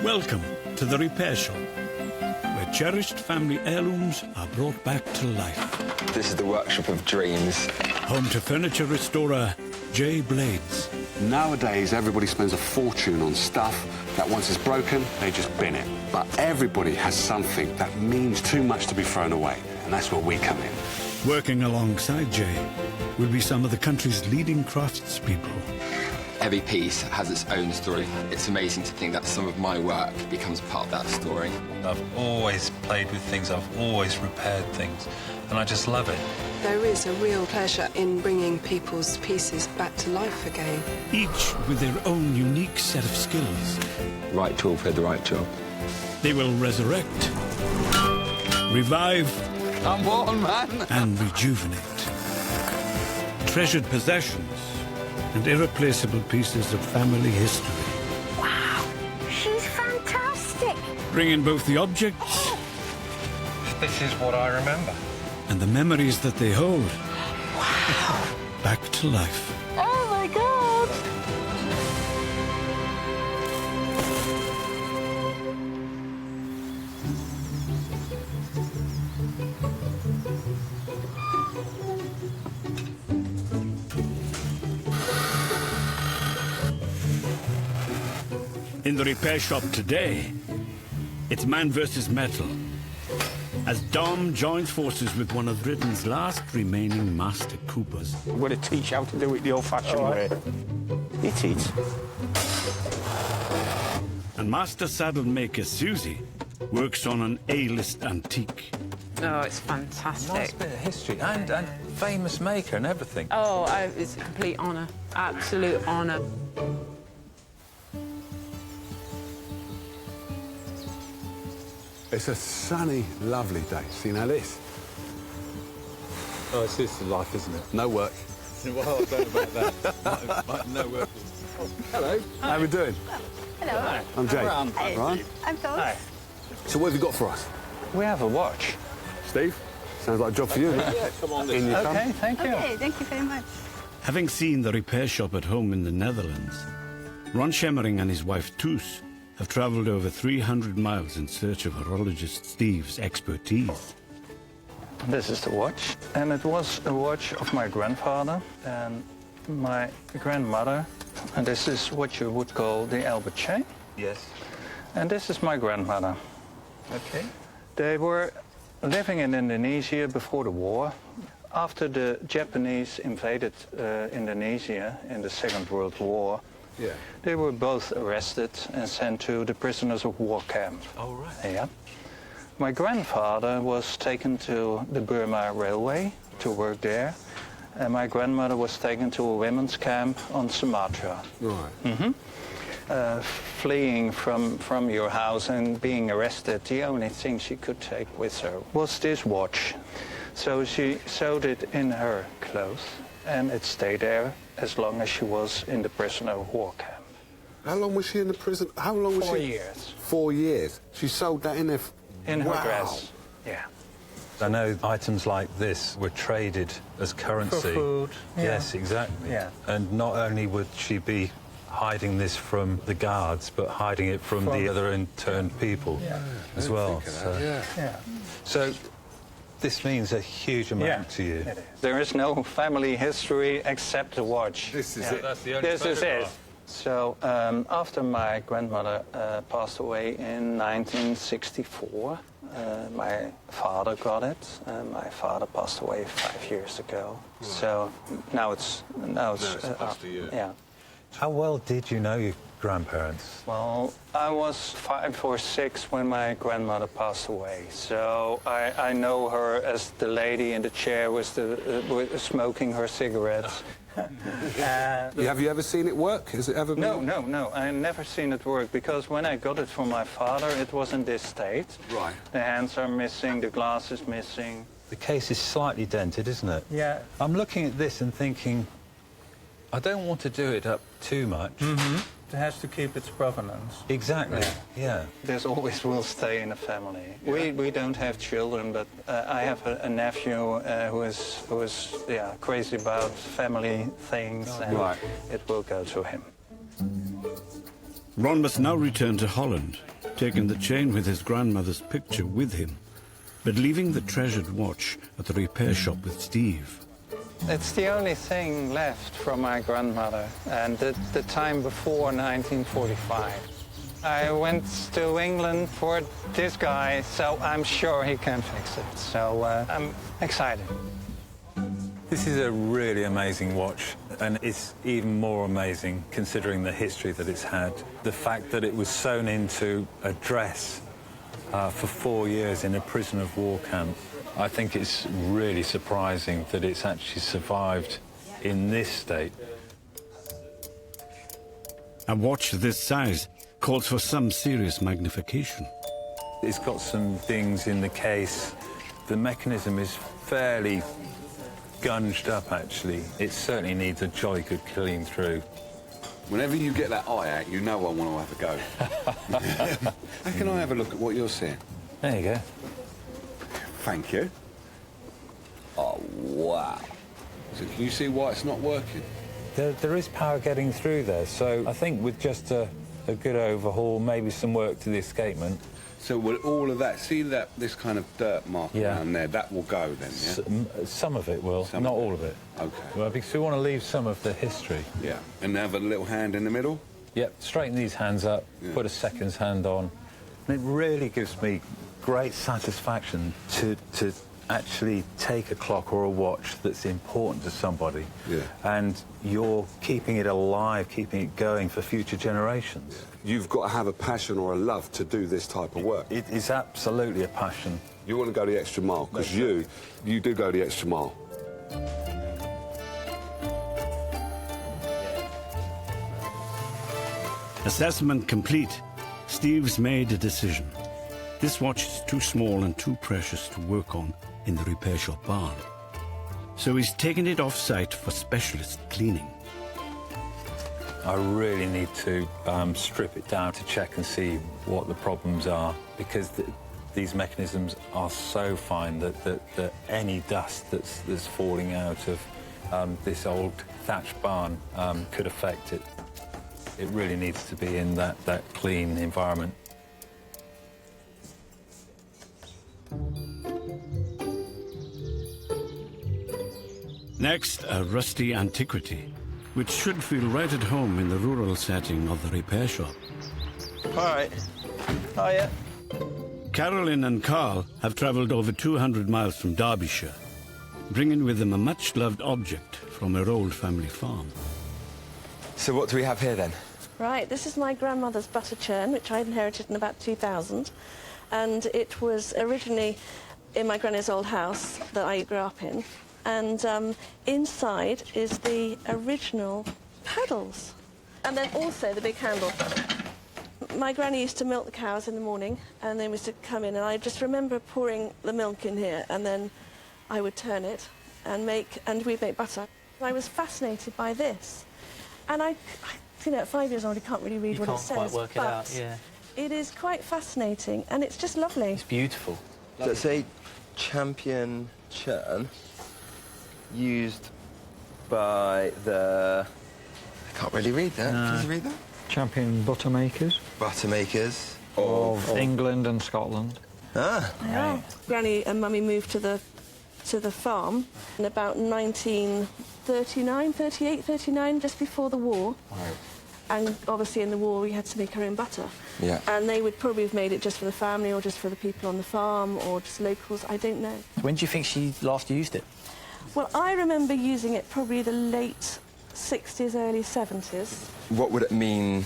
Welcome to the repair shop, where cherished family heirlooms are brought back to life. This is the workshop of dreams. Home to furniture restorer J. Blades. Nowadays, everybody spends a fortune on stuff that once it's broken, they just bin it. But everybody has something that means too much to be thrown away, and that's where we come in. Working alongside Jay will be some of the country's leading craftspeople. Every piece has its own story. It's amazing to think that some of my work becomes part of that story. I've always played with things, I've always repaired things, and I just love it. There is a real pleasure in bringing people's pieces back to life again. Each with their own unique set of skills. Right tool for the right job. They will resurrect, revive, Come on, man! and rejuvenate. Treasured possessions and irreplaceable pieces of family history. Wow, she's fantastic. Bringing both the objects This is what I remember. and the memories that they hold Wow. back to life. Oh, my God. In the repair shop today, it's man versus metal, as Dom joins forces with one of Britain's last remaining master coopers. I'm going to teach you how to do it the old-fashioned way. Eat it. And master saddle maker Suzie works on an A-list antique. Oh, it's fantastic. Nice bit of history and famous maker and everything. Oh, it's a complete honour. Absolute honour. It's a sunny, lovely day. See now this? Oh, it's the life, isn't it? No work. Well, I don't know about that. No work. Hello. How we doing? Hello. I'm Jay. Hi. Ryan. I'm Phil. So what have you got for us? We have a watch. Steve? Sounds like a job for you, mate. Yeah, come on. In you come. Okay, thank you. Okay, thank you very much. Having seen the repair shop at home in the Netherlands, Ron Schemmering and his wife Toos have travelled over 300 miles in search of horologist Steve's expertise. This is the watch. And it was a watch of my grandfather and my grandmother. And this is what you would call the Albert chain. Yes. And this is my grandmother. Okay. They were living in Indonesia before the war. After the Japanese invaded Indonesia in the Second World War, Yeah. they were both arrested and sent to the prisoners of war camp. Oh, right. Yeah. My grandfather was taken to the Burma Railway to work there, and my grandmother was taken to a women's camp on Sumatra. Right. Fleeing from your house and being arrested, the only thing she could take with her was this watch. So she sewed it in her clothes, and it stayed there as long as she was in the prisoner of war camp. How long was she in the prison? How long was 4 she? years. 4 years. She sold that in there. In her Wow. dress. Yeah. I know items like this were traded as currency. For food. Yes, exactly. Yeah. And not only would she be hiding this from the guards, but hiding it from the other interned people as well. Yeah. So this means a huge amount to you. It is. There is no family history except the watch. This is it. That's the only This is it. photograph. So after my grandmother passed away in 1964, my father got it. My father passed away 5 years ago. Right. So now it's past a year. Yeah. How well did you know your grandparents? Well, I was 5 or 6 when my grandmother passed away. So I know her as the lady in the chair with smoking her cigarettes. Have you ever seen it work? Has it ever been? No. I never seen it work because when I got it from my father, it was in this state. Right. The hands are missing, the glass is missing. The case is slightly dented, isn't it? Yeah. I'm looking at this and thinking, I don't want to do it up too much. Mm-hmm. It has to keep its provenance. Exactly, yeah. There's always will stay in a family. Yeah. We don't have children, but I have a nephew who is crazy about family things, and right. it will go to him. Ron must now return to Holland taken the chain with his grandmother's picture with him, but leaving the treasured watch at the repair shop with Steve. It's the only thing left from my grandmother, and the time before 1945. I went to England for this guy, so I'm sure he can fix it. So I'm excited. This is a really amazing watch, and it's even more amazing considering the history that it's had. The fact that it was sewn into a dress for 4 years in a prisoner of war camp. I think it's really surprising that it's actually survived in this state. A watch this size calls for some serious magnification. It's got some things in the case. The mechanism is fairly gunged up, actually. It certainly needs a jolly good clean through. Whenever you get that eye out, you know I want to have a go. How can I have a look at what you're seeing? There you go. Thank you. Oh, wow. So can you see why it's not working? There is power getting through there, so I think with just a good overhaul, maybe some work to the escapement. So will all of that, see that this kind of dirt mark around there, that will go then, yeah? Some of it will, not all of it. Okay. Well, because we want to leave some of the history. Yeah, and have a little hand in the middle? Yep, straighten these hands up, put a second's hand on. And it really gives me great satisfaction to actually take a clock or a watch that's important to somebody, and you're keeping it alive, keeping it going for future generations. You've got to have a passion or a love to do this type of work. It is absolutely a passion. You want to go the extra mile, because you do go the extra mile. Assessment complete. Steve's made a decision. This watch is too small and too precious to work on in the repair shop barn. So he's taken it off-site for specialist cleaning. I really need to strip it down to check and see what the problems are, because these mechanisms are so fine that any dust that's falling out of this old thatched barn could affect it. It really needs to be in that clean environment. Next, a rusty antiquity, which should feel right at home in the rural setting of the repair shop. All right. Oh, yeah. Carolyn and Carl have travelled over 200 miles from Derbyshire, bringing with them a much-loved object from her old family farm. So what do we have here, then? Right, this is my grandmother's butter churn, which I inherited in about 2000. And it was originally in my granny's old house that I grew up in. And inside is the original paddles. And then also the big handle. My granny used to milk the cows in the morning, and they used to come in, and I just remember pouring the milk in here, and then I would turn it and we'd make butter. I was fascinated by this. And I you know, at 5 years old, you can't really read what it says. You can't quite work it out, yeah. It is quite fascinating, and it's just lovely. It's beautiful. So it's a champion churn used by the... I can't really read that. Can you read that? Champion butter makers. Butter makers of England and Scotland. Ah. Right. Granny and Mummy moved to the farm in about 1939, 38, 39, just before the war. Right. And obviously in the war we had to make our own butter. Yeah. And they would probably have made it just for the family or just for the people on the farm or just locals, I don't know. When do you think she last used it? Well, I remember using it probably the late 60s, early 70s. What would it mean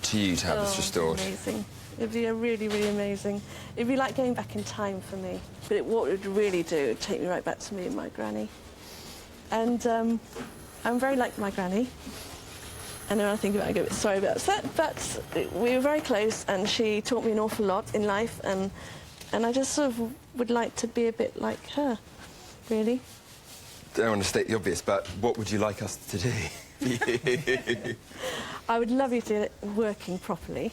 to you to have this restored? Amazing. It'd be really, really amazing. It'd be like going back in time for me. But what it would really do, it'd take me right back to me and my granny. And I'm very like my granny. And then I think about it, I go a bit sorry about that. But we were very close, and she taught me an awful lot in life, and I just sort of would like to be a bit like her, really. Don't want to state the obvious, but what would you like us to do? I would love you to get it working properly.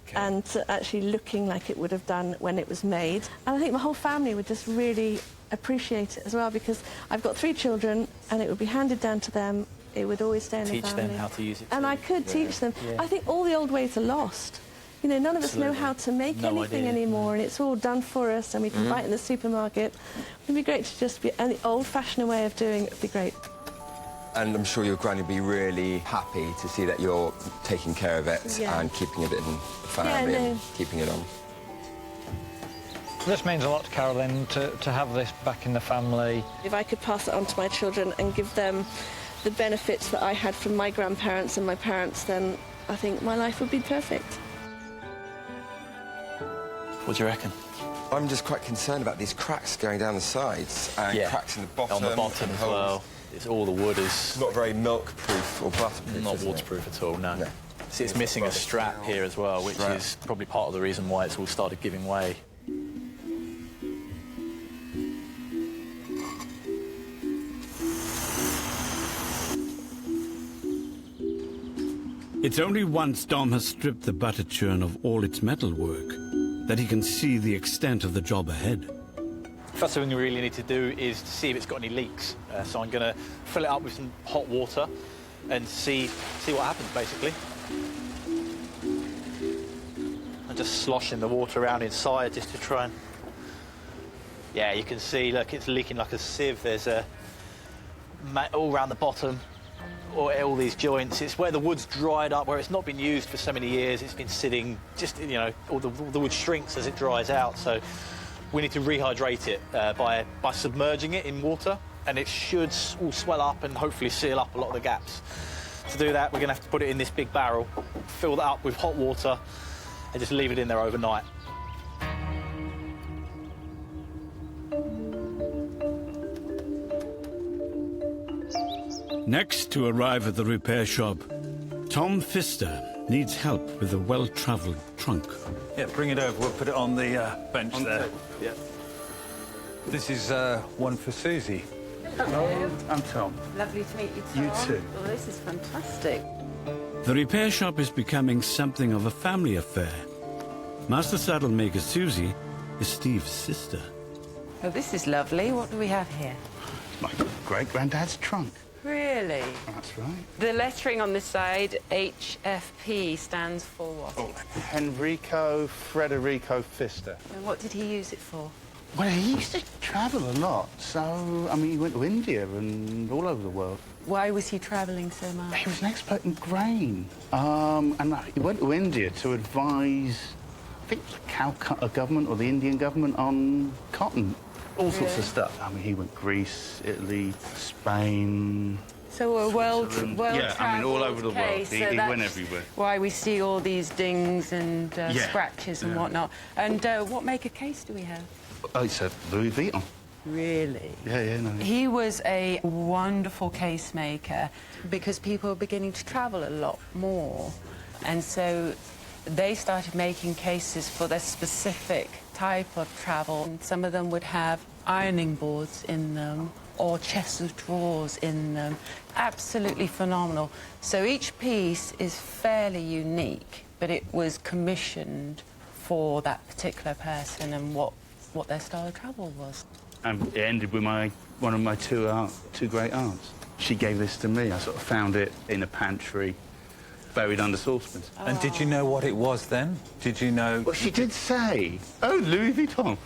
Okay. And actually looking like it would have done when it was made. And I think my whole family would just really appreciate it as well, because I've got 3 children, and it would be handed down to them. It would always stay in the family. Teach them how to use it. And I could teach them. Yeah. I think all the old ways are lost. You know, none of us know how to make No anything idea. anymore, and it's all done for us, and we can buy it in the supermarket. It'd be great to just be an old-fashioned way of doing it. Would be great. And I'm sure your granny will be really happy to see that you're taking care of it and keeping it in the family and keeping it on. This means a lot to Carolyn to have this back in the family. If I could pass it on to my children and give them the benefits that I had from my grandparents and my parents, then I think my life would be perfect. What do you reckon? I'm just quite concerned about these cracks going down the sides and cracks in the bottom. On the bottom as well. It's all the wood is... Not very milk-proof or butterproof, Not waterproof at all, no. See, it's missing a strap here as well, which is probably part of the reason why it's all started giving way. It's only once Dom has stripped the butter churn of all its metalwork that he can see the extent of the job ahead. First thing we really need to do is to see if it's got any leaks. So I'm going to fill it up with some hot water and see what happens, basically. I'm just sloshing the water around inside just to try and... Yeah, you can see, look, it's leaking like a sieve. There's all around the bottom, all these joints. It's where the wood's dried up, where it's not been used for so many years. It's been sitting, just, you know, all the wood shrinks as it dries out. So we need to rehydrate it by submerging it in water, and it should all swell up and hopefully seal up a lot of the gaps. To do that, we're going to have to put it in this big barrel, fill that up with hot water, and just leave it in there overnight. Next to arrive at the repair shop, Tom Pfister needs help with a well-travelled trunk. Yeah, bring it over. We'll put it on the bench there. Yeah. This is one for Suzie. Hello. I'm Tom. Lovely to meet you, Tom. You too. Oh, this is fantastic. The repair shop is becoming something of a family affair. Master saddle maker Suzie is Steve's sister. Oh, this is lovely. What do we have here? My great-granddad's trunk. Really? That's right. The lettering on this side, HFP, stands for what? Oh, Henrico Federico Pfister. And what did he use it for? Well, he used to travel a lot, so, I mean, he went to India and all over the world. Why was he travelling so much? He was an expert in grain. And he went to India to advise, I think it was the Calcutta government or the Indian government on cotton. All sorts of stuff. I mean, he went Greece, Italy, Spain. So a world yeah, I mean, all over the world. He went everywhere. Why we see all these dings and scratches and whatnot. And what make of case do we have? Oh, it's a Louis Vuitton. Really? Yeah, no. He was a wonderful case maker because people were beginning to travel a lot more. And so they started making cases for their specific type of travel. And some of them would have ironing boards in them or chests of drawers in them. Absolutely phenomenal. So each piece is fairly unique, but it was commissioned for that particular person and what their style of travel was. And it ended with one of my two great aunts. She gave this to me. I sort of found it in a pantry, buried under saucepans. Oh. And did you know what it was then? Did you know? Well, she did say, oh, Louis Vuitton.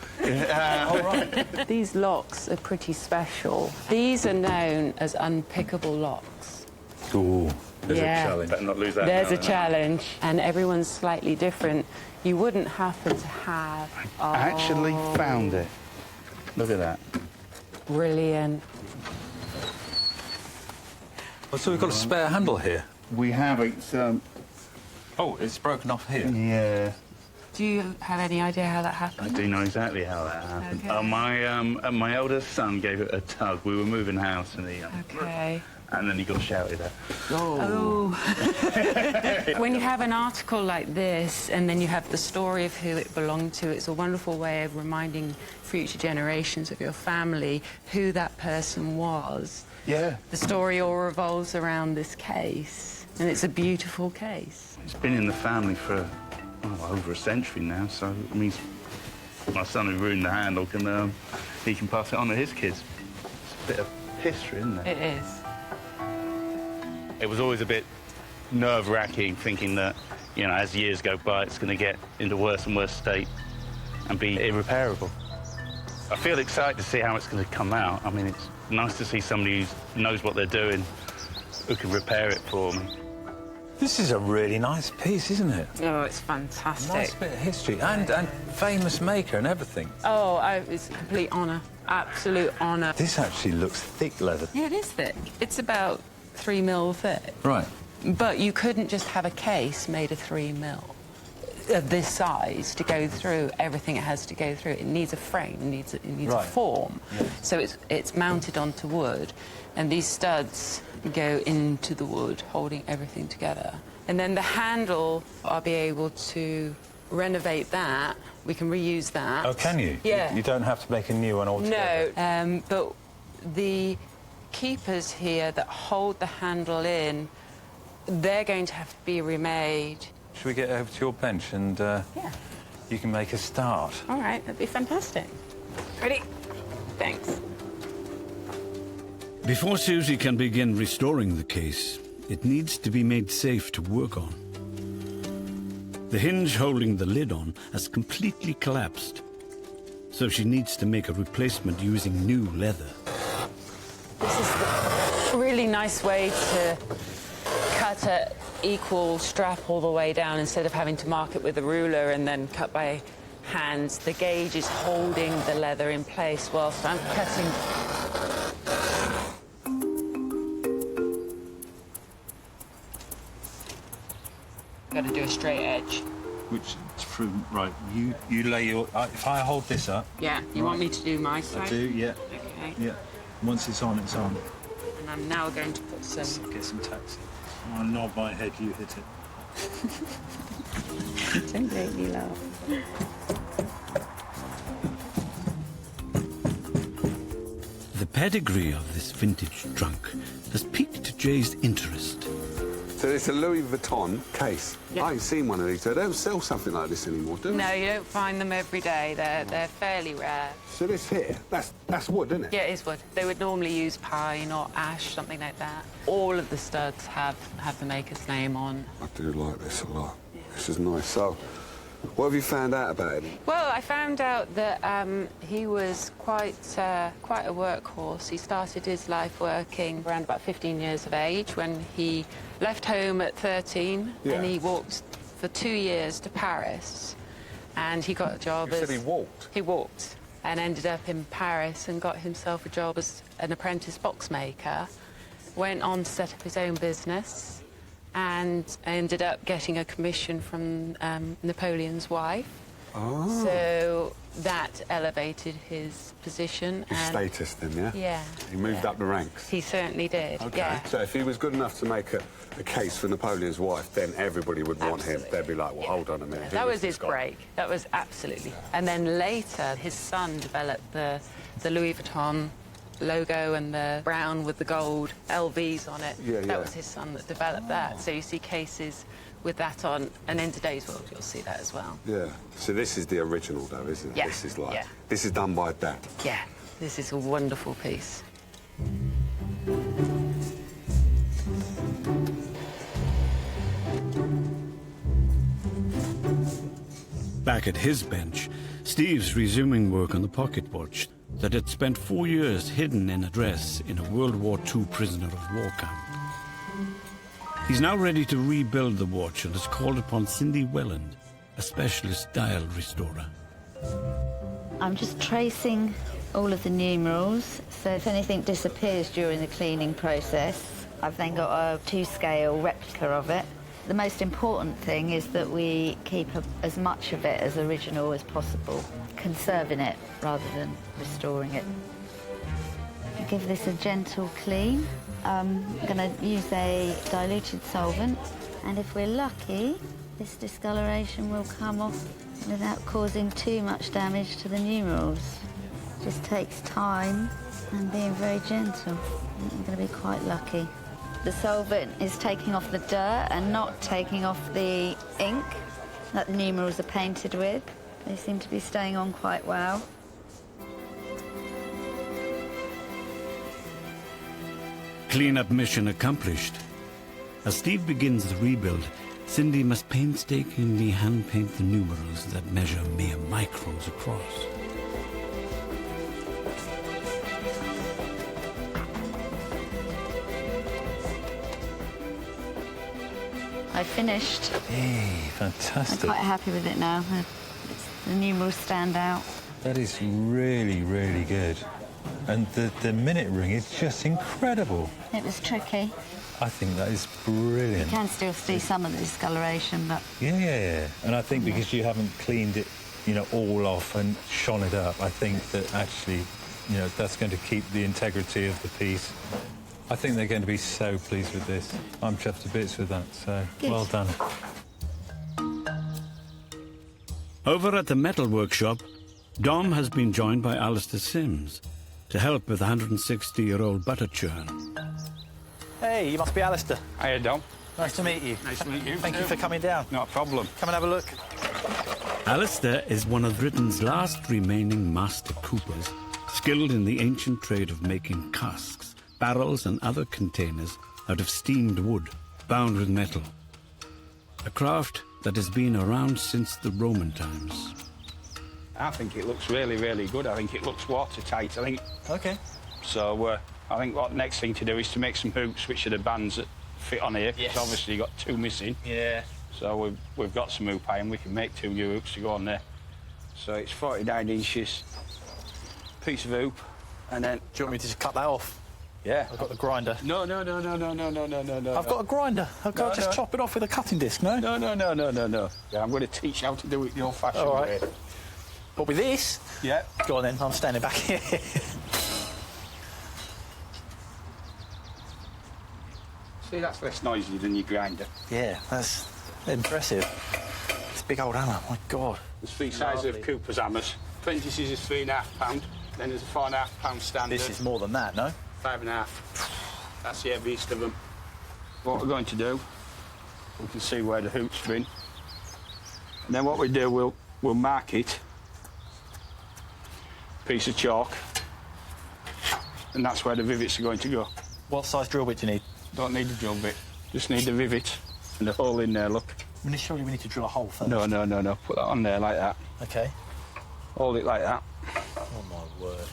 All right. These locks are pretty special. These are known as unpickable locks. Ooh, there's a challenge. Better not lose that. There's a challenge, and everyone's slightly different. You wouldn't happen to have... I actually found it. Look at that. Brilliant. Oh, so we've got a spare handle here? We have it. Oh, it's broken off here? Yeah. Do you have any idea how that happened? I do know exactly how that happened. Okay. My eldest son gave it a tug. We were moving house and he... Okay. And then he got shouted at. Oh. When you have an article like this and then you have the story of who it belonged to, it's a wonderful way of reminding future generations of your family who that person was. Yeah. The story all revolves around this case, and it's a beautiful case. It's been in the family for over a century now, so it means my son who ruined the handle he can pass it on to his kids. It's a bit of history, isn't it? It is. It was always a bit nerve-wracking thinking that You know, as years go by, it's going to get into worse and worse state and be irreparable. I feel excited to see how it's going to come out. I mean, it's nice to see somebody who knows what they're doing, who can repair it for me. This is a really nice piece, isn't it? Oh, it's fantastic. Nice bit of history and famous maker and everything. Oh, it's a complete honour. Absolute honour. This actually looks thick leather. Yeah, it is thick. It's about 3 mil thick. Right. But you couldn't just have a case made of 3 mil of this size to go through everything it has to go through. It needs a frame, it needs a form. Yeah. So it's mounted onto wood, and these studs go into the wood, holding everything together. And then the handle, I'll be able to renovate that. We can reuse that. Oh, can you? Yeah. You don't have to make a new one altogether? No, but the keepers here that hold the handle in, they're going to have to be remade. Should we get over to your bench and you can make a start? All right, that'd be fantastic. Ready? Thanks. Before Suzie can begin restoring the case, it needs to be made safe to work on. The hinge holding the lid on has completely collapsed, so she needs to make a replacement using new leather. This is a really nice way to cut an equal strap all the way down instead of having to mark it with a ruler and then cut by hand. The gauge is holding the leather in place whilst I'm cutting. Got to do a straight edge. Which through right? You lay your. If I hold this up. Yeah. You want me to do my side? I do. Yeah. Okay. Yeah. Once it's on, it's on. And I'm now going to put some. Get some taxi. I'll nod my head. You hit it. Don't make me laugh. The pedigree of this vintage trunk has piqued Jay's interest. So it's a Louis Vuitton case. Yeah. I ain't seen one of these. They don't sell something like this anymore, do they? No, you don't find them every day. They're fairly rare. So this here, that's wood, isn't it? Yeah, it is wood. They would normally use pine or ash, something like that. All of the studs have the maker's name on. I do like this a lot. This is nice. So, what have you found out about him? Well, I found out that he was quite a workhorse. He started his life working around about 15 years of age when he left home at 13 and he walked for 2 years to Paris. And he got a job You said he walked? He walked and ended up in Paris and got himself a job as an apprentice boxmaker. Went on to set up his own business and ended up getting a commission from Napoleon's wife. Oh. So that elevated his position. His status then, yeah? Yeah. He moved up the ranks? He certainly did, Okay. yeah. So if he was good enough to make a case for Napoleon's wife, then everybody would want him. They'd be like, well, hold on a minute. That was his break. That was absolutely. And then later, his son developed the Louis Vuitton logo and the brown with the gold LVs on it. That was his son that developed that. So you see cases with that on, and in today's world you'll see that as well. Yeah. So this is the original, though, isn't it? Yeah. This is like, yeah. This is done by Dad. Yeah. This is a wonderful piece. Back at his bench, Steve's resuming work on the pocket watch that had spent 4 years hidden in a dress in a World War II prisoner of war camp. He's now ready to rebuild the watch and has called upon Cindy Welland, a specialist dial restorer. I'm just tracing all of the numerals, so if anything disappears during the cleaning process, I've then got a 2-scale replica of it. The most important thing is that we keep as much of it as original as possible, conserving it rather than restoring it. I'll give this a gentle clean. I'm going to use a diluted solvent, and if we're lucky, this discoloration will come off without causing too much damage to the numerals. It just takes time and being very gentle. I'm going to be quite lucky. The solvent is taking off the dirt and not taking off the ink that the numerals are painted with. They seem to be staying on quite well. Clean-up mission accomplished. As Steve begins the rebuild, Cindy must painstakingly hand-paint the numerals that measure mere microns across. I finished. Hey, fantastic. I'm quite happy with it now. The numerals stand out. That is really, really good. And the minute ring is just incredible. It was tricky. I think that is brilliant. You can still see some of the discoloration, but... Yeah. And I think because you haven't cleaned it, you know, all off and shone it up, I think that actually, you know, that's going to keep the integrity of the piece. I think they're going to be so pleased with this. I'm chuffed to bits with that, so Good. Well done. Over at the metal workshop, Dom has been joined by Alastair Simms to help with the 160-year-old butter churn. Hey, you must be Alastair. Hiya, Dom. Nice to meet you. Nice to meet you. Thank you for coming down. Not a problem. Come and have a look. Alastair is one of Britain's last remaining master coopers, skilled in the ancient trade of making casks, barrels and other containers out of steamed wood, bound with metal. A craft that has been around since the Roman times. I think it looks really, really good. I think it looks watertight, I think. OK. So I think what next thing to do is to make some hoops, which are the bands that fit on here. Yes. 'Cause obviously you've got two missing. Yeah. So we've got some hoop iron. We can make 2 new hoops to go on there. So it's 49 inches, piece of hoop, and then... Do you want me to just cut that off? Yeah. I've got the grinder. No. I've got a grinder. I've got to just chop it off with a cutting disc, no? No. Yeah, I'm going to teach you how to do it the old-fashioned All right. way. But with this? Yeah. Go on then, I'm standing back here. See, that's less noisy than your grinder. Yeah, that's impressive. This big old hammer, my God. There's 3 sizes of Cooper's hammers. Apprentices is £3.5. Then there's a £4.5 standard. This is more than that, no? 5.5. That's the heaviest of them. What we're going to do, we can see where the hoop's been. And then what we do, we'll mark it. Piece of chalk. And that's where the rivets are going to go. What size drill bit do you need? Don't need a drill bit. Just need the rivet and the hole in there, look. I mean, surely we need to drill a hole first. No. Put that on there like that. OK. Hold it like that. Oh, my word.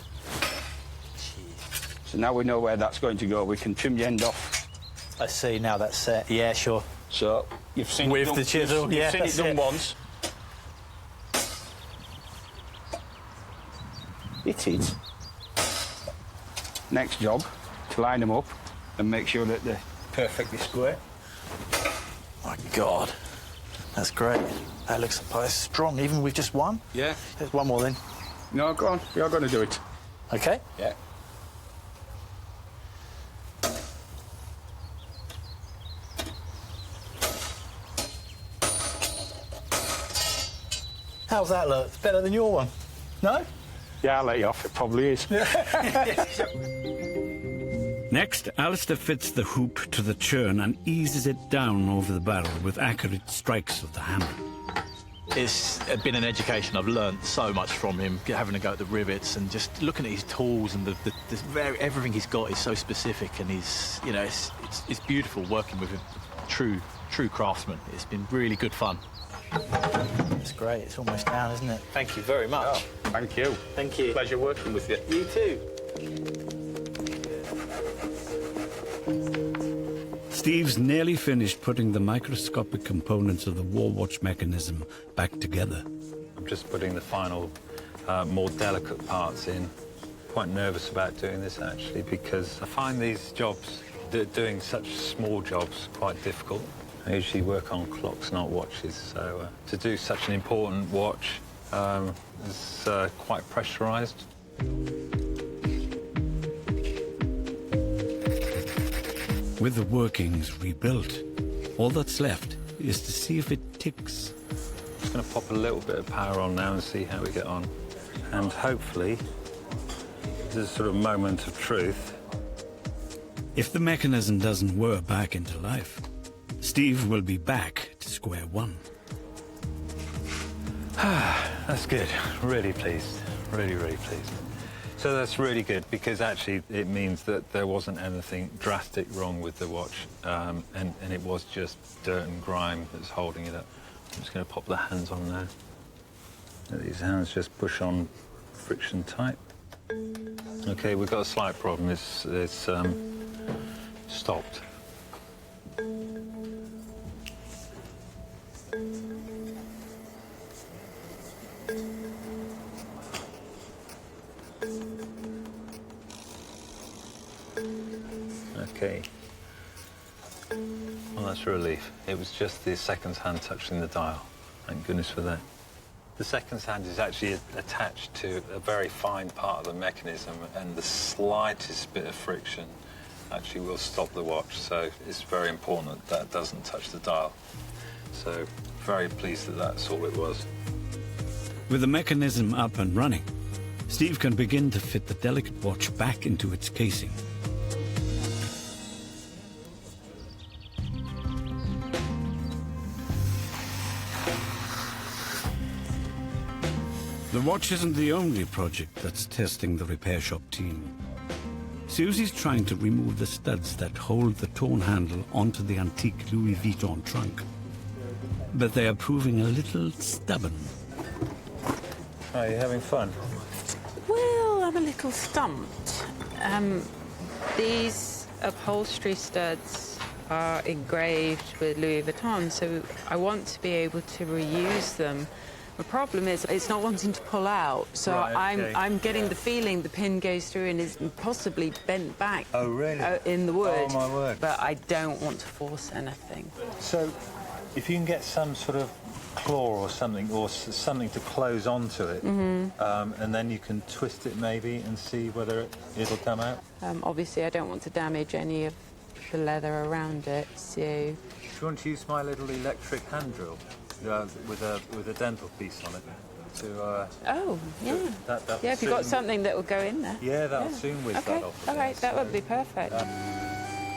Jeez. So now we know where that's going to go. We can trim the end off. I see, now that's set. Yeah, sure. So, you've seen With it done, the chisel, you've seen it done once. Hit it. Next job, to line them up and make sure that they're perfectly square. My God. That's great. That looks strong, even with just one? Yeah. There's one more then. No, go on. You're going to do it. OK. Yeah. How's that look? It's better than your one. No? Yeah, I'll let you off. It probably is. Next, Alastair fits the hoop to the churn and eases it down over the barrel with accurate strikes of the hammer. It's been an education. I've learned so much from him, having a go at the rivets and just looking at his tools and everything he's got is so specific, and he's, you know, it's beautiful working with a true craftsman. It's been really good fun. It's great. It's almost down, isn't it? Thank you very much. Oh, thank you. Thank you. Pleasure working with you. You too. Steve's nearly finished putting the microscopic components of the war watch mechanism back together. I'm just putting the final, more delicate parts in. Quite nervous about doing this, actually, because I find these jobs, doing such small jobs, quite difficult. I usually work on clocks, not watches, so to do such an important watch is quite pressurised. With the workings rebuilt, all that's left is to see if it ticks. I'm just going to pop a little bit of power on now and see how we get on. And hopefully, this is a sort of moment of truth. If the mechanism doesn't whir back into life, Steve will be back to square one. That's good. Really pleased. Really, really pleased. So that's really good, because actually it means that there wasn't anything drastic wrong with the watch, and it was just dirt and grime that's holding it up. I'm just going to pop the hands on there. These hands just push on friction tight. OK, we've got a slight problem. It's stopped. OK. Well, that's a relief. It was just the seconds hand touching the dial. Thank goodness for that. The seconds hand is actually attached to a very fine part of the mechanism, and the slightest bit of friction actually will stop the watch, so it's very important that that doesn't touch the dial. So, very pleased that that's all it was. With the mechanism up and running, Steve can begin to fit the delicate watch back into its casing. The watch isn't the only project that's testing the repair shop team. Susie's trying to remove the studs that hold the torn handle onto the antique Louis Vuitton trunk. But they are proving a little stubborn. Are you having fun? Well, I'm a little stumped. These upholstery studs are engraved with Louis Vuitton, so I want to be able to reuse them. The problem is it's not wanting to pull out, so right, okay. I'm getting the feeling the pin goes through and is possibly bent back. Oh, really? In the wood. Oh, my word. But I don't want to force anything. So, if you can get some sort of claw or something to close onto it, and then you can twist it maybe and see whether it'll come out. Obviously, I don't want to damage any of the leather around it, so... Do you want to use my little electric hand drill? With a dental piece on it. Oh, yeah. Yeah, if you've got something that will go in there. Yeah, that'll soon whiz that off. All right, that would be perfect.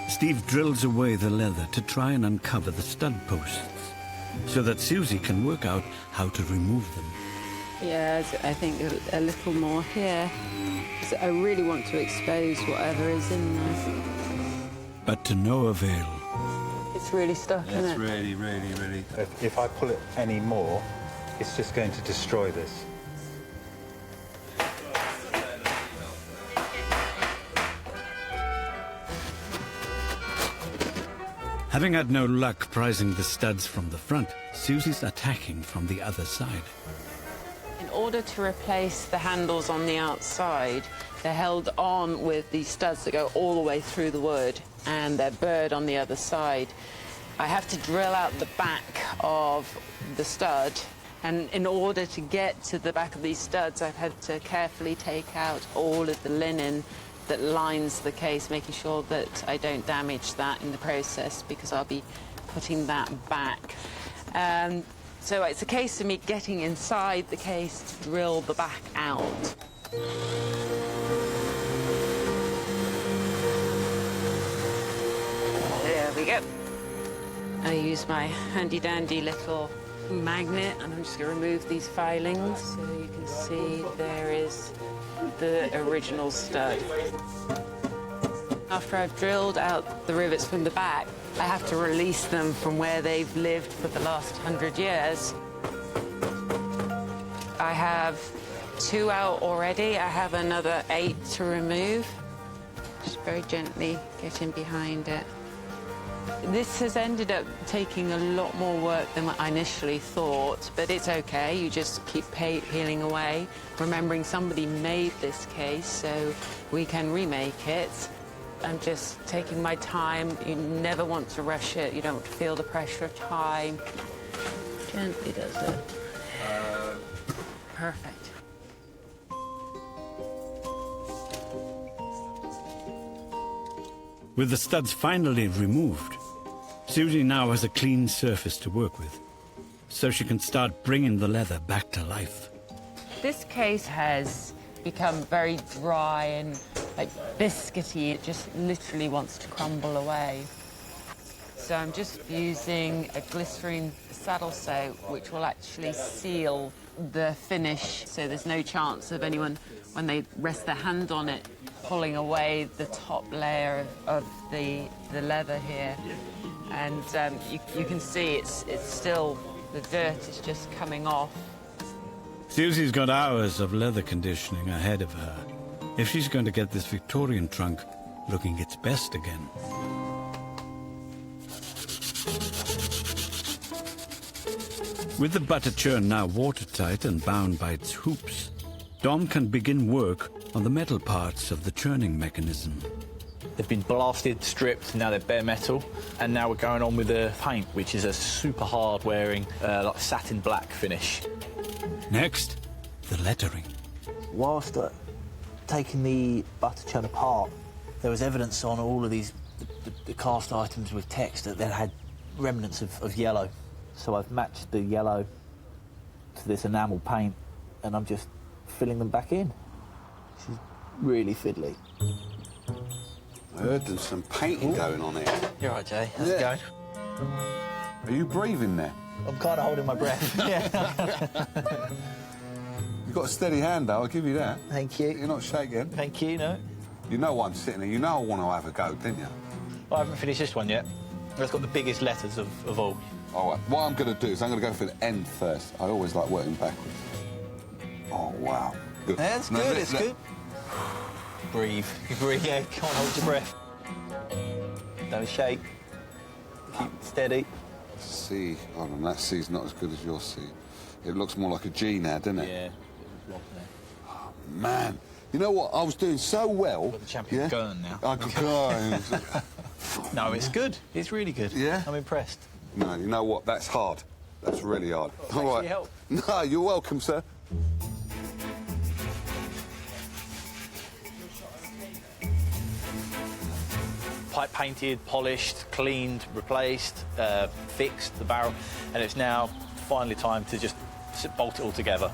Steve drills away the leather to try and uncover the stud posts, so that Susie can work out how to remove them. Yeah, I think a little more here. I really want to expose whatever is in there. But to no avail. It's really stuck, isn't it? It's really, really, really... If I pull it any more, it's just going to destroy this. Having had no luck prizing the studs from the front, Susie's attacking from the other side. In order to replace the handles on the outside, they're held on with these studs that go all the way through the wood, and they're burred on the other side. I have to drill out the back of the stud, and in order to get to the back of these studs, I've had to carefully take out all of the linen that lines the case, making sure that I don't damage that in the process, because I'll be putting that back. So it's a case of me getting inside the case to drill the back out. There we go. I use my handy-dandy little magnet, and I'm just going to remove these filings so you can see there is the original stud. After I've drilled out the rivets from the back, I have to release them from where they've lived for the last 100 years. I have 2 out already. I have another 8 to remove. Just very gently get in behind it. This has ended up taking a lot more work than I initially thought, but it's okay. You just keep peeling away, remembering somebody made this case, so we can remake it. I'm just taking my time. You never want to rush it. You don't feel the pressure of time. Gently does it. Perfect. With the studs finally removed, Susie now has a clean surface to work with, so she can start bringing the leather back to life. This case has become very dry and like biscuity. It just literally wants to crumble away. So I'm just using a glycerine saddle sew, which will actually seal the finish, so there's no chance of anyone, when they rest their hand on it, pulling away the top layer of the leather here. And you can see it's still, the dirt is just coming off. Susie's got hours of leather conditioning ahead of her if she's going to get this Victorian trunk looking its best again. With the butter churn now watertight and bound by its hoops, Dom can begin work on the metal parts of the churning mechanism. They've been blasted, stripped, now they're bare metal, and now we're going on with the paint, which is a super hard-wearing, like satin black finish. Next, the lettering. Whilst taking the butter churn apart, there was evidence on all of these the cast items with text that they had remnants of yellow. So I've matched the yellow to this enamel paint, and I'm just filling them back in. She's really fiddly. I heard there's some painting going on here. You're right, Jay. How's it going? Are you breathing there? I'm kind of holding my breath. Yeah. You've got a steady hand, though, I'll give you that. Thank you. You're not shaking. Thank you, no. You know I'm sitting there. You know I want to have a go, didn't you? Well, I haven't finished this one yet. It's got the biggest letters of all. All right, what I'm going to do is I'm going to go for the end first. I always like working backwards. Oh, wow. Good. Yeah, it's good, it's good. Breathe. You breathe, yeah, can't hold your breath. Don't shake. Keep it steady. C. Hold on, that C's not as good as your C. It looks more like a G now, doesn't it? Yeah. Oh, man. You know what? I was doing so well. Got the champion going now. I could go. No, it's good. It's really good. Yeah? I'm impressed. No, you know what? That's hard. That's really hard. Well, thanks for your help. No, you're welcome, sir. Pipe painted, polished, cleaned, replaced, fixed the barrel, and it's now finally time to just bolt it all together.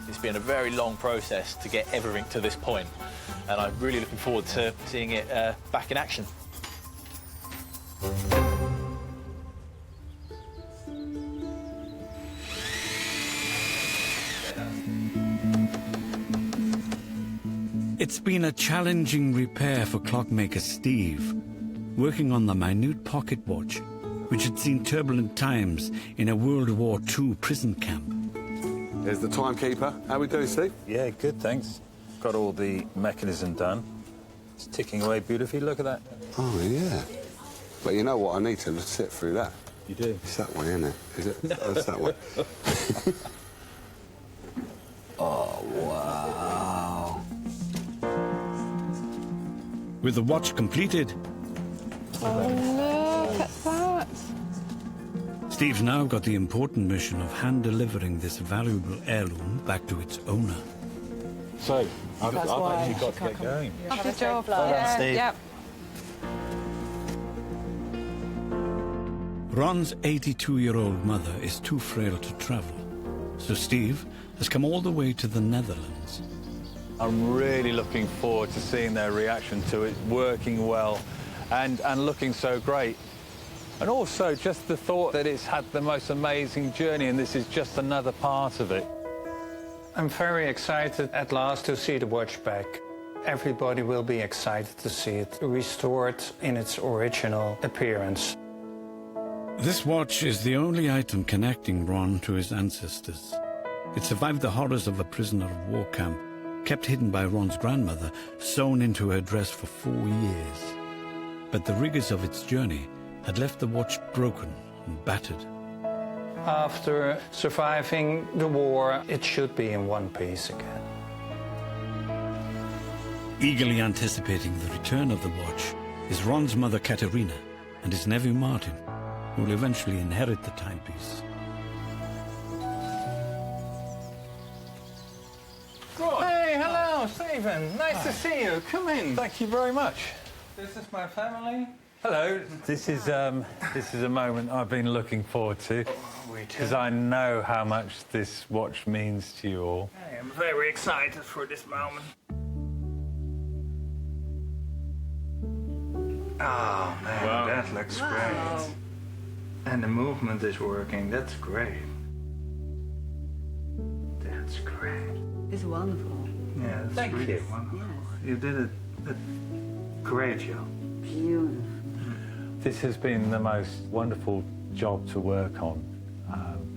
It's been a very long process to get everything to this point, and I'm really looking forward to seeing it back in action. It's been a challenging repair for clockmaker Steve, working on the minute pocket watch, which had seen turbulent times in a World War II prison camp. There's the timekeeper. How we doing, Steve? Yeah, good, thanks. Got all the mechanism done. It's ticking away beautifully, look at that. Oh, yeah. But you know what? I need to sit through that. You do? It's that way, isn't it? Is it? No. Oh, it's that way. Oh, wow. With the watch completed, Oh, look at that. Steve's now got the important mission of hand-delivering this valuable heirloom back to its owner. So, I've That's why actually got she to get going. Lovely job. Well done, Steve. Yep. Ron's 82-year-old mother is too frail to travel, so Steve has come all the way to the Netherlands. I'm really looking forward to seeing their reaction to it working well and looking so great. And also just the thought that it's had the most amazing journey and this is just another part of it. I'm very excited at last to see the watch back. Everybody will be excited to see it restored in its original appearance. This watch is the only item connecting Ron to his ancestors. It survived the horrors of a prisoner of war camp, kept hidden by Ron's grandmother, sewn into her dress for 4 years. But the rigors of its journey had left the watch broken and battered. After surviving the war, it should be in one piece again. Eagerly anticipating the return of the watch is Ron's mother Katerina and his nephew Martin, who will eventually inherit the timepiece. Hey, hello, Stephen. Nice to see you. Come in. Thank you very much. This is my family. Hello. This is a moment I've been looking forward to because I know how much this watch means to you all. I am very excited for this moment. Oh, man, Wow. that looks great. And the movement is working. That's great. That's great. It's wonderful. Yeah, that's Thank really you. wonderful. You did a great job. Beautiful. This has been the most wonderful job to work on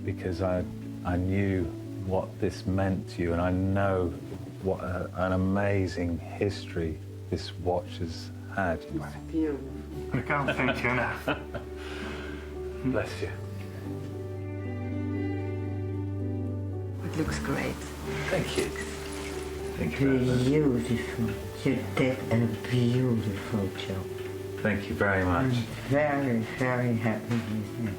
because I knew what this meant to you, and I know what an amazing history this watch has had. Beautiful. I can't thank you enough. Bless you. It looks great. Thank you. Thank you very much. Beautiful. You did a beautiful job. Thank you very much. Very, very happy with you.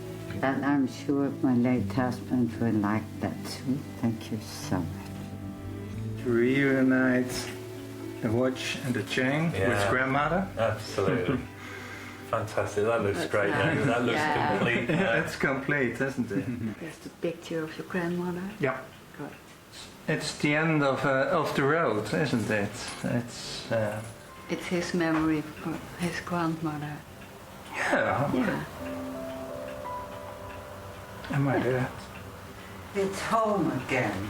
And I'm sure my late husband will like that too. Thank you so much. To reunite the watch and the chain with grandmother. Absolutely. Fantastic. That looks great. Now. That looks complete. It's complete, isn't it? There's the picture of your grandmother. Yeah. Good. It's the end of the road, isn't it? It's his memory for his grandmother. Yeah. Yeah. Am I there? It's home again.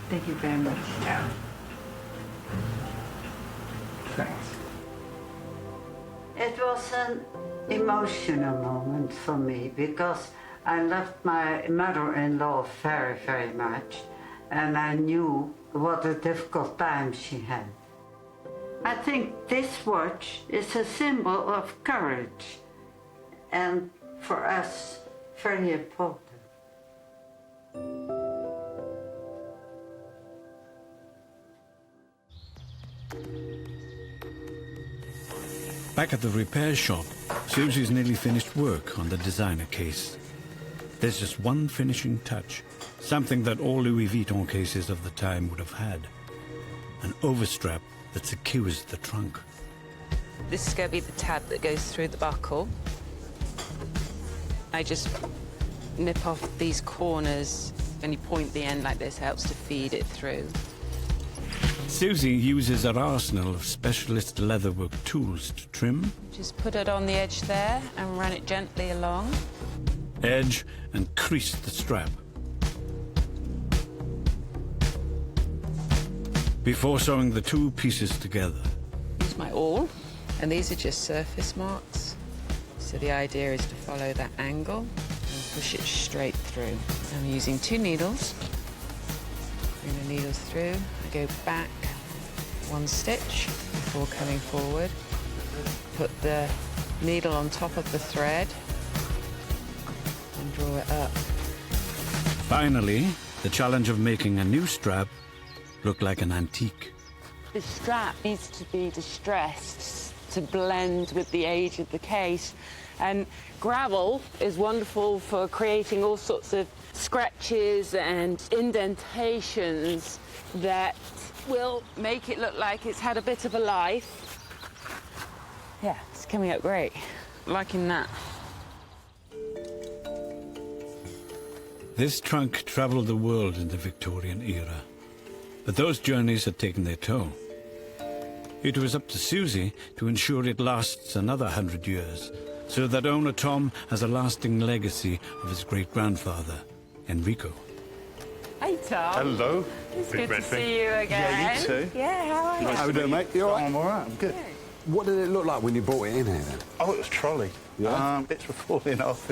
Thank you very much. Yeah. Thanks. It was an emotional moment for me because I loved my mother-in-law very, very much, and I knew what a difficult time she had. I think this watch is a symbol of courage, and for us, very important. Back at the repair shop, Susie's nearly finished work on the designer case. There's just one finishing touch, something that all Louis Vuitton cases of the time would have had. An overstrap that secures the trunk. This is going to be the tab that goes through the buckle. I just nip off these corners and you point the end like this, helps to feed it through. Suzie uses her arsenal of specialist leatherwork tools to trim, Just put it on the edge there and run it gently along. edge and crease the strap. Before sewing the two pieces together. Here's my awl, and these are just surface marks. So the idea is to follow that angle and push it straight through. I'm using 2 needles. Bring the needles through. I go back 1 stitch before coming forward. Put the needle on top of the thread and draw it up. Finally, the challenge of making a new strap look like an antique. The strap needs to be distressed to blend with the age of the case. And gravel is wonderful for creating all sorts of scratches and indentations that will make it look like it's had a bit of a life. Yeah, it's coming out great. Liking that. This trunk traveled the world in the Victorian era, but those journeys had taken their toll. It was up to Suzie to ensure it lasts another 100 years, so that owner Tom has a lasting legacy of his great-grandfather, Enrico. Hey, Tom. Hello. It's Big good red to thing. see you again. Yeah, you too. Yeah, how are you? How we doing, mate? You all right? I'm all right, I'm good. What did it look like when you brought it in here, then? Oh, it was trolley. Yeah? Bits were falling off.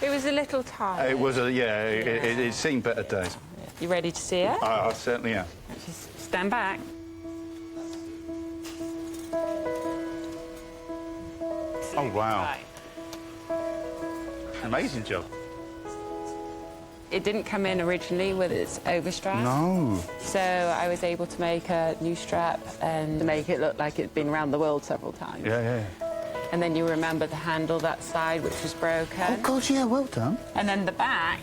It was a little tired. It was it seen better days. You ready to see it? I certainly am. Just stand back. Oh, wow. Right. Amazing job. It didn't come in originally with its overstrap. No. So I was able to make a new strap and make it look like it'd been around the world several times. Yeah. And then you remember the handle that side, which was broken. Oh, God, yeah, well done. And then the back,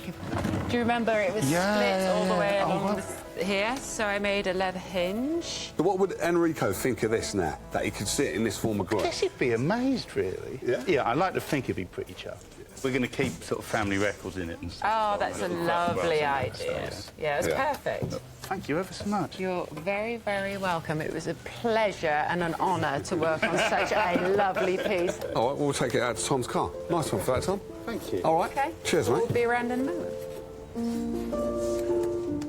do you remember it was split all the way along here, so I made a leather hinge. So what would Enrico think of this now, that he could sit in this form of I groin? guess he'd be amazed, really. Yeah? Yeah, I like to think he'd be pretty chuffed. We're going to keep sort of family records in it and stuff. Oh, that's a lovely idea. Yeah, it's perfect. Thank you ever so much. You're very, very welcome. It was a pleasure and an honour to work on such a lovely piece. All right, we'll take it out to Tom's car. Nice one for that, Tom. Thank you. All right. Okay. Cheers, mate. We'll be around in a moment.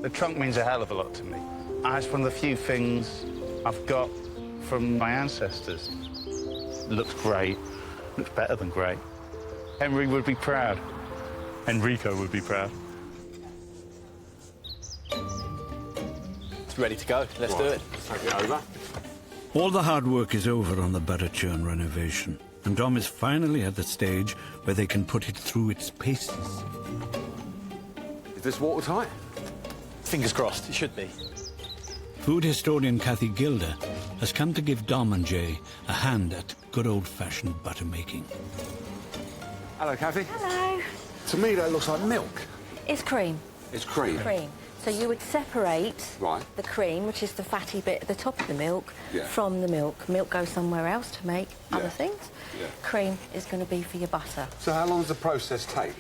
The trunk means a hell of a lot to me. It's one of the few things I've got from my ancestors. It looks great. Looks better than great. Henry would be proud. Enrico would be proud. It's ready to go. Let's do it. Take it over. All the hard work is over on the butter churn renovation, and Dom is finally at the stage where they can put it through its paces. Is this watertight? Fingers crossed. It should be. Food historian Kathy Gilder has come to give Dom and Jay a hand at good old-fashioned butter making. Hello, Kathy. Hello. To me, that looks like milk. It's cream. It's cream. Cream. So you would separate Right. the cream, which is the fatty bit at the top of the milk, Yeah. from the milk. Milk goes somewhere else to make other Yeah. things. Yeah. Cream is going to be for your butter. So how long does the process take?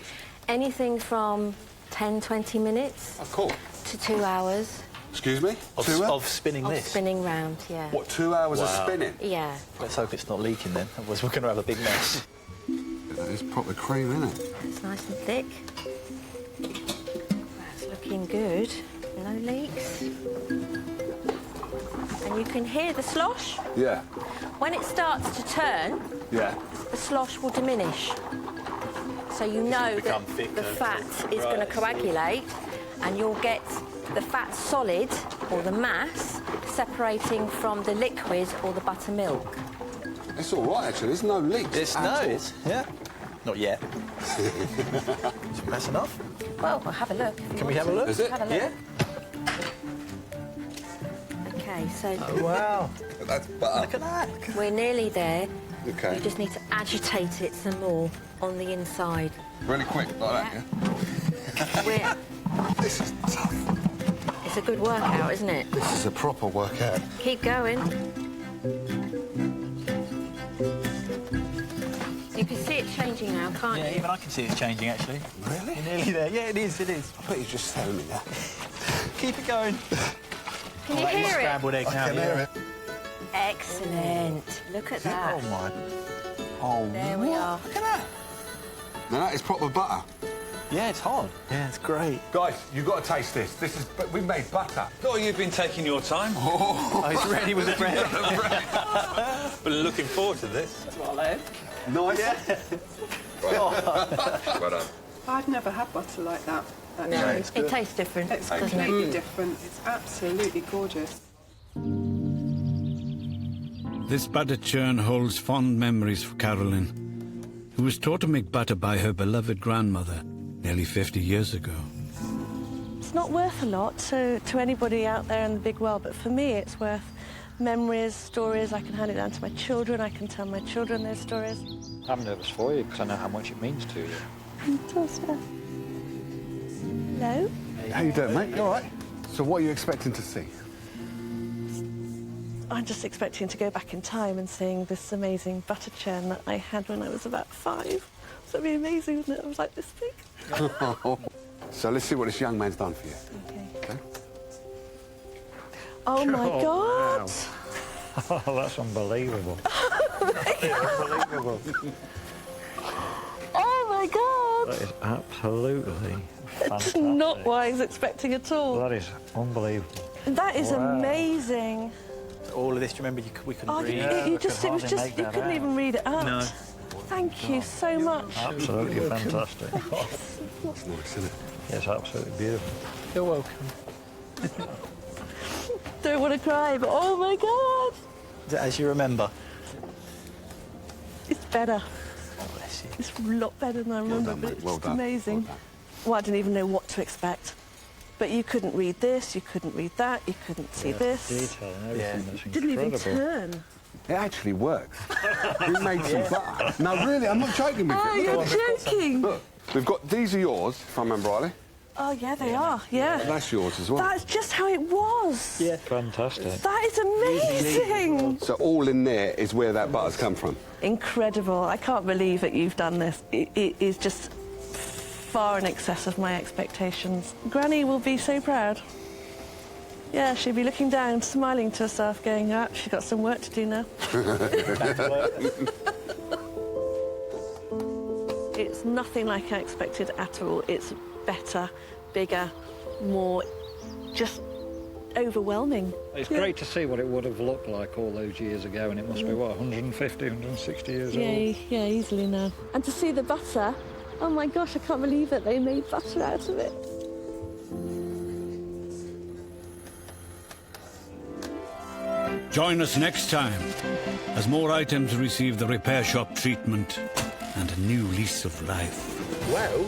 Anything from 10, 20 minutes Of course. to 2 hours Excuse me? Of spinning of this. spinning round, yeah. What, 2 hours of spinning? Yeah. Let's hope it's not leaking then, otherwise we're going to have a big mess. That is proper cream, isn't it? It's nice and thick. That's looking good. No leaks. And you can hear the slosh. Yeah. When it starts to turn, Yeah. the slosh will diminish. So you know that become thicker. the fat is going to coagulate and you'll get the fat solid, or the mass, separating from the liquid or the buttermilk. It's all right, actually. There's no leaks It's at no, all. it's, yeah. Not yet. That's enough. Well, we'll have a look. Can we have a look? Is it? Have a look. Yeah. Okay, so Oh, wow. That's butter. Look at that. we're nearly there. Okay. You just need to agitate it some more on the inside. Really quick, like that, We're, This is tough. it's a good workout, isn't it? This is a proper workout. Keep going. You can see it changing now, can't Yeah, you? even I can see it's changing, actually. Really? You're nearly there. Yeah, it is, it is. I bet you're just telling me that. Keep it going. Can you That is hear it? scrambled egg I now, can yeah. hear it. Excellent. Look at that. Oh, my. Oh, There we are. Look at that. Now, that is proper butter. Yeah, it's hard. Yeah, it's great. Guys, you've got to taste this. This is... We made butter. Oh, you've been taking your time. Oh, it's ready with the bread. Been looking forward to this. Nice. Well done. I've never had butter like that. No, it tastes different, It's doesn't completely it? different. It's absolutely gorgeous. This butter churn holds fond memories for Carolyn, who was taught to make butter by her beloved grandmother nearly 50 years ago. It's not worth a lot to anybody out there in the big world, but for me it's worth memories, stories. I can hand it down to my children, I can tell my children their stories. I'm nervous for you because I know how much it means to you. Hello? How you doing, mate? You all right? So what are you expecting to see? I'm just expecting to go back in time and seeing this amazing butter churn that I had when I was about 5. So it'd be amazing, wouldn't it? I was like this big. So let's see what this young man's done for you. Okay. Oh my God! Oh, that's unbelievable. Unbelievable. Oh my God! That is absolutely It's fantastic. not what I was expecting at all. That is unbelievable. That is Wow. amazing. All of this, do you remember we couldn't Oh, read? you just, it was hardly just, make you that couldn't out. even read it out. No. Thank you so much. Absolutely fantastic. That's nice, isn't it? Yes, absolutely beautiful. You're welcome. Don't want to cry, but oh my God! As you remember. It's better. Oh, bless you. It's a lot better than I remember, done, but mate. it's Well just done. amazing. Well done. Well, I didn't even know what to expect. But you couldn't read this, you couldn't read that, you couldn't see this. Detail and everything, that's Didn't even incredible. turn. It actually works. We made some butter. No, really, I'm not joking with Oh, you. you're joking! Look, we've got... These are yours, if I remember rightly. Oh, yeah, they are, yeah. That's yours as well. That's just how it was. Yeah. Fantastic. That is amazing. So all in there is where that butter's come from? Incredible. I can't believe that you've done this. It is just far in excess of my expectations. Granny will be so proud. Yeah, she'll be looking down, smiling to herself, going, ah, she's got some work to do now. It's nothing like I expected at all. It's better, bigger, more just overwhelming. It's great to see what it would have looked like all those years ago, and it must be, what, 150, 160 years old? Yeah, easily now. And to see the butter, oh my gosh, I can't believe that they made butter out of it. Join us next time as more items receive the repair shop treatment and a new lease of life. Well,